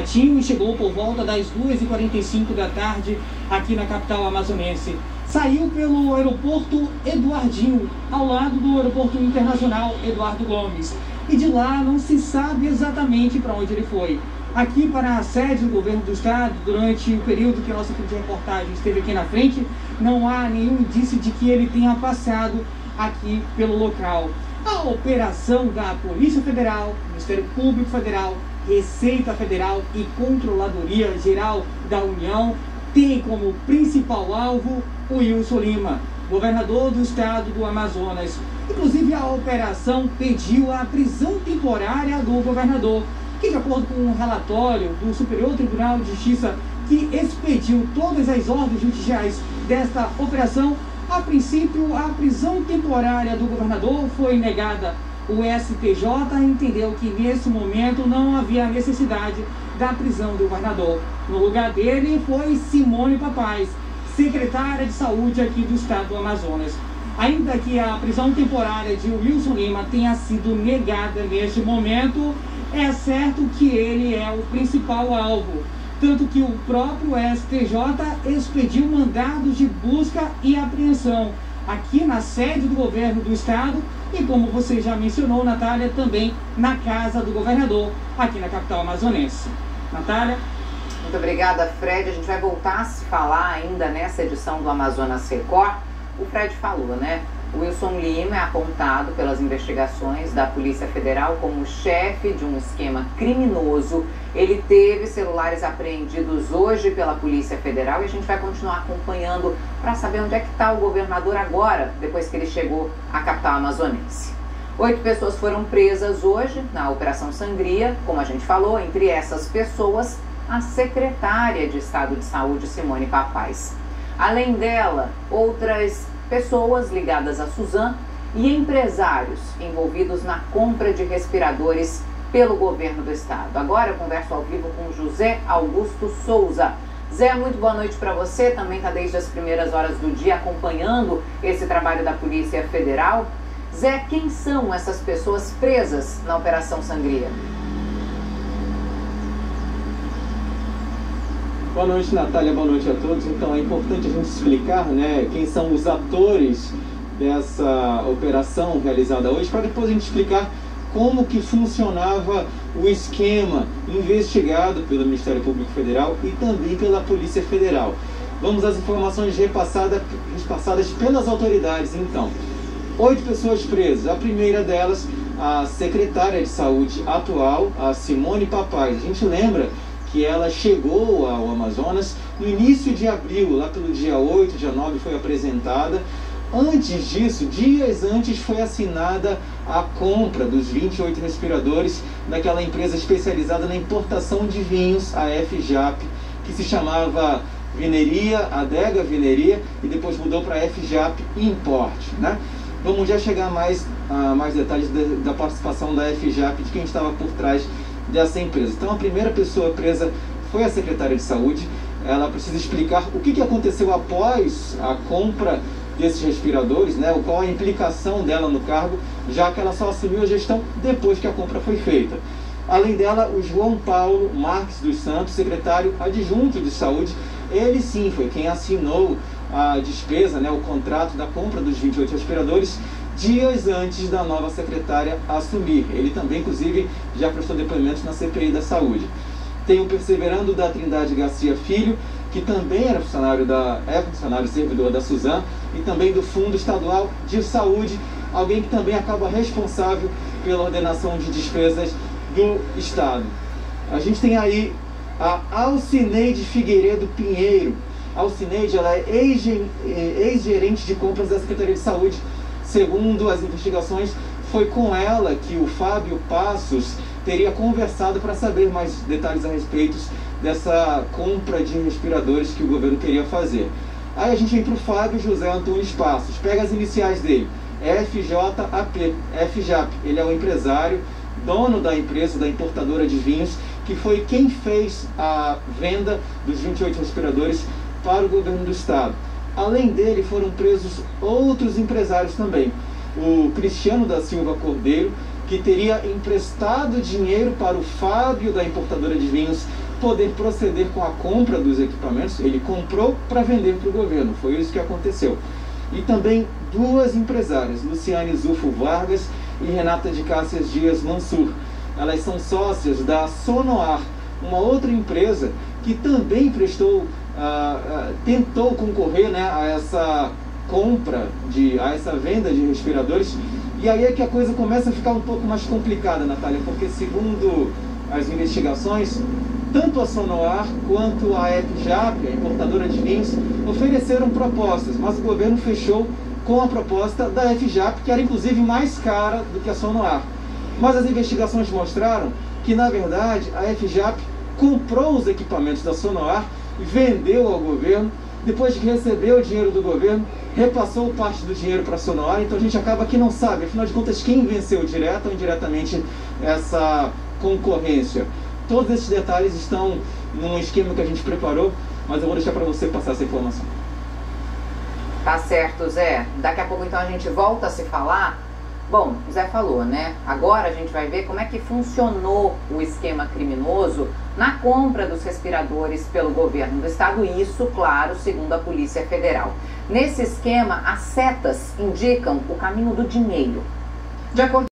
jatinho chegou por volta das 2h45 da tarde aqui na capital amazonense. Saiu pelo aeroporto Eduardinho, ao lado do aeroporto internacional Eduardo Gomes. E de lá não se sabe exatamente para onde ele foi. Aqui para a sede do governo do estado, durante o período que a nossa equipe de reportagem esteve aqui na frente, não há nenhum indício de que ele tenha passado aqui pelo local. A operação da Polícia Federal, Ministério Público Federal, Receita Federal e Controladoria Geral da União tem como principal alvo o Wilson Lima, governador do estado do Amazonas. Inclusive, a operação pediu a prisão temporária do governador, que, de acordo com um relatório do Superior Tribunal de Justiça, que expediu todas as ordens judiciais desta operação, a princípio, a prisão temporária do governador foi negada. O STJ entendeu que, nesse momento, não havia necessidade da prisão do governador. No lugar dele foi Simone Papais, secretária de Saúde aqui do estado do Amazonas. Ainda que a prisão temporária de Wilson Lima tenha sido negada neste momento, é certo que ele é o principal alvo. Tanto que o próprio STJ expediu mandados de busca e apreensão aqui na sede do governo do estado e, como você já mencionou, Natália, também na casa do governador, aqui na capital amazonense. Natália? Muito obrigada, Fred. A gente vai voltar a se falar ainda nessa edição do Amazonas Record. O Fred falou, né? O Wilson Lima é apontado pelas investigações da Polícia Federal como chefe de um esquema criminoso. Ele teve celulares apreendidos hoje pela Polícia Federal e a gente vai continuar acompanhando para saber onde é que está o governador agora, depois que ele chegou à capital amazonense. 8 pessoas foram presas hoje na Operação Sangria, como a gente falou, entre essas pessoas, a secretária de Estado de Saúde, Simone Papais. Além dela, outras pessoas ligadas a Suzano e empresários envolvidos na compra de respiradores pelo governo do estado. Agora eu converso ao vivo com José Augusto Souza. Zé, muito boa noite para você, também está desde as primeiras horas do dia acompanhando esse trabalho da Polícia Federal. Zé, quem são essas pessoas presas na Operação Sangria? Boa noite, Natália, boa noite a todos. Então é importante a gente explicar, né, quem são os atores dessa operação realizada hoje, para depois a gente explicar como que funcionava o esquema investigado pelo Ministério Público Federal e também pela Polícia Federal. Vamos às informações repassadas pelas autoridades, então. 8 pessoas presas. A primeira delas, a secretária de Saúde atual, a Simone Papais. A gente lembra que ela chegou ao Amazonas no início de abril, lá pelo dia 8, dia 9, foi apresentada. Antes disso, dias antes, foi assinada a compra dos 28 respiradores daquela empresa especializada na importação de vinhos, a FJAP, que se chamava Vineria, Adega Vineria, e depois mudou para FJAP Import, né? Vamos já chegar a mais detalhes da participação da FJAP, de quem estava por trás dessa empresa. Então a primeira pessoa presa foi a secretária de Saúde. Ela precisa explicar o que aconteceu após a compra desses respiradores, né? Qual a implicação dela no cargo, já que ela só assumiu a gestão depois que a compra foi feita. Além dela, o João Paulo Marques dos Santos, secretário adjunto de Saúde, ele sim foi quem assinou a despesa, né, o contrato da compra dos 28 respiradores dias antes da nova secretária assumir. Ele também, inclusive, já prestou depoimentos na CPI da Saúde. Tem o Perseverando da Trindade Garcia Filho, que também era funcionário servidor da Suzano e também do Fundo Estadual de Saúde, alguém que também acaba responsável pela ordenação de despesas do Estado. A gente tem aí a Alcineide Figueiredo Pinheiro. A Alcineide, ela é ex-gerente de compras da Secretaria de Saúde. Segundo as investigações, foi com ela que o Fábio Passos teria conversado para saber mais detalhes a respeito dessa compra de respiradores que o governo queria fazer. Aí a gente vem para o Fábio José Antunes Passos, pega as iniciais dele, FJAP, FJAP, ele é o empresário, dono da empresa, da importadora de vinhos, que foi quem fez a venda dos 28 respiradores para o governo do estado. Além dele, foram presos outros empresários também. O Cristiano da Silva Cordeiro, que teria emprestado dinheiro para o Fábio da importadora de vinhos poder proceder com a compra dos equipamentos. Ele comprou para vender para o governo, foi isso que aconteceu. E também duas empresárias, Luciane Zufo Vargas e Renata de Cássias Dias Mansur. Elas são sócias da Sonoar, uma outra empresa que também tentou concorrer, né, a essa compra, a essa venda de respiradores. E aí é que a coisa começa a ficar um pouco mais complicada, Natália, porque segundo as investigações, tanto a Sonoar quanto a FJAP, a importadora de vinhos, ofereceram propostas, mas o governo fechou com a proposta da FJAP, que era inclusive mais cara do que a Sonoar. Mas as investigações mostraram que, na verdade, a FJAP comprou os equipamentos da Sonoar e vendeu ao governo. Depois que recebeu o dinheiro do governo, repassou parte do dinheiro para a Sonoar. Então a gente acaba que não sabe, afinal de contas, quem venceu direta ou indiretamente essa concorrência. Todos esses detalhes estão num esquema que a gente preparou, mas eu vou deixar para você passar essa informação. Tá certo, Zé. Daqui a pouco então a gente volta a se falar. Bom, o Zé falou, né? Agora a gente vai ver como é que funcionou o esquema criminoso na compra dos respiradores pelo governo do estado. Isso, claro, segundo a Polícia Federal. Nesse esquema, as setas indicam o caminho do dinheiro. De acordo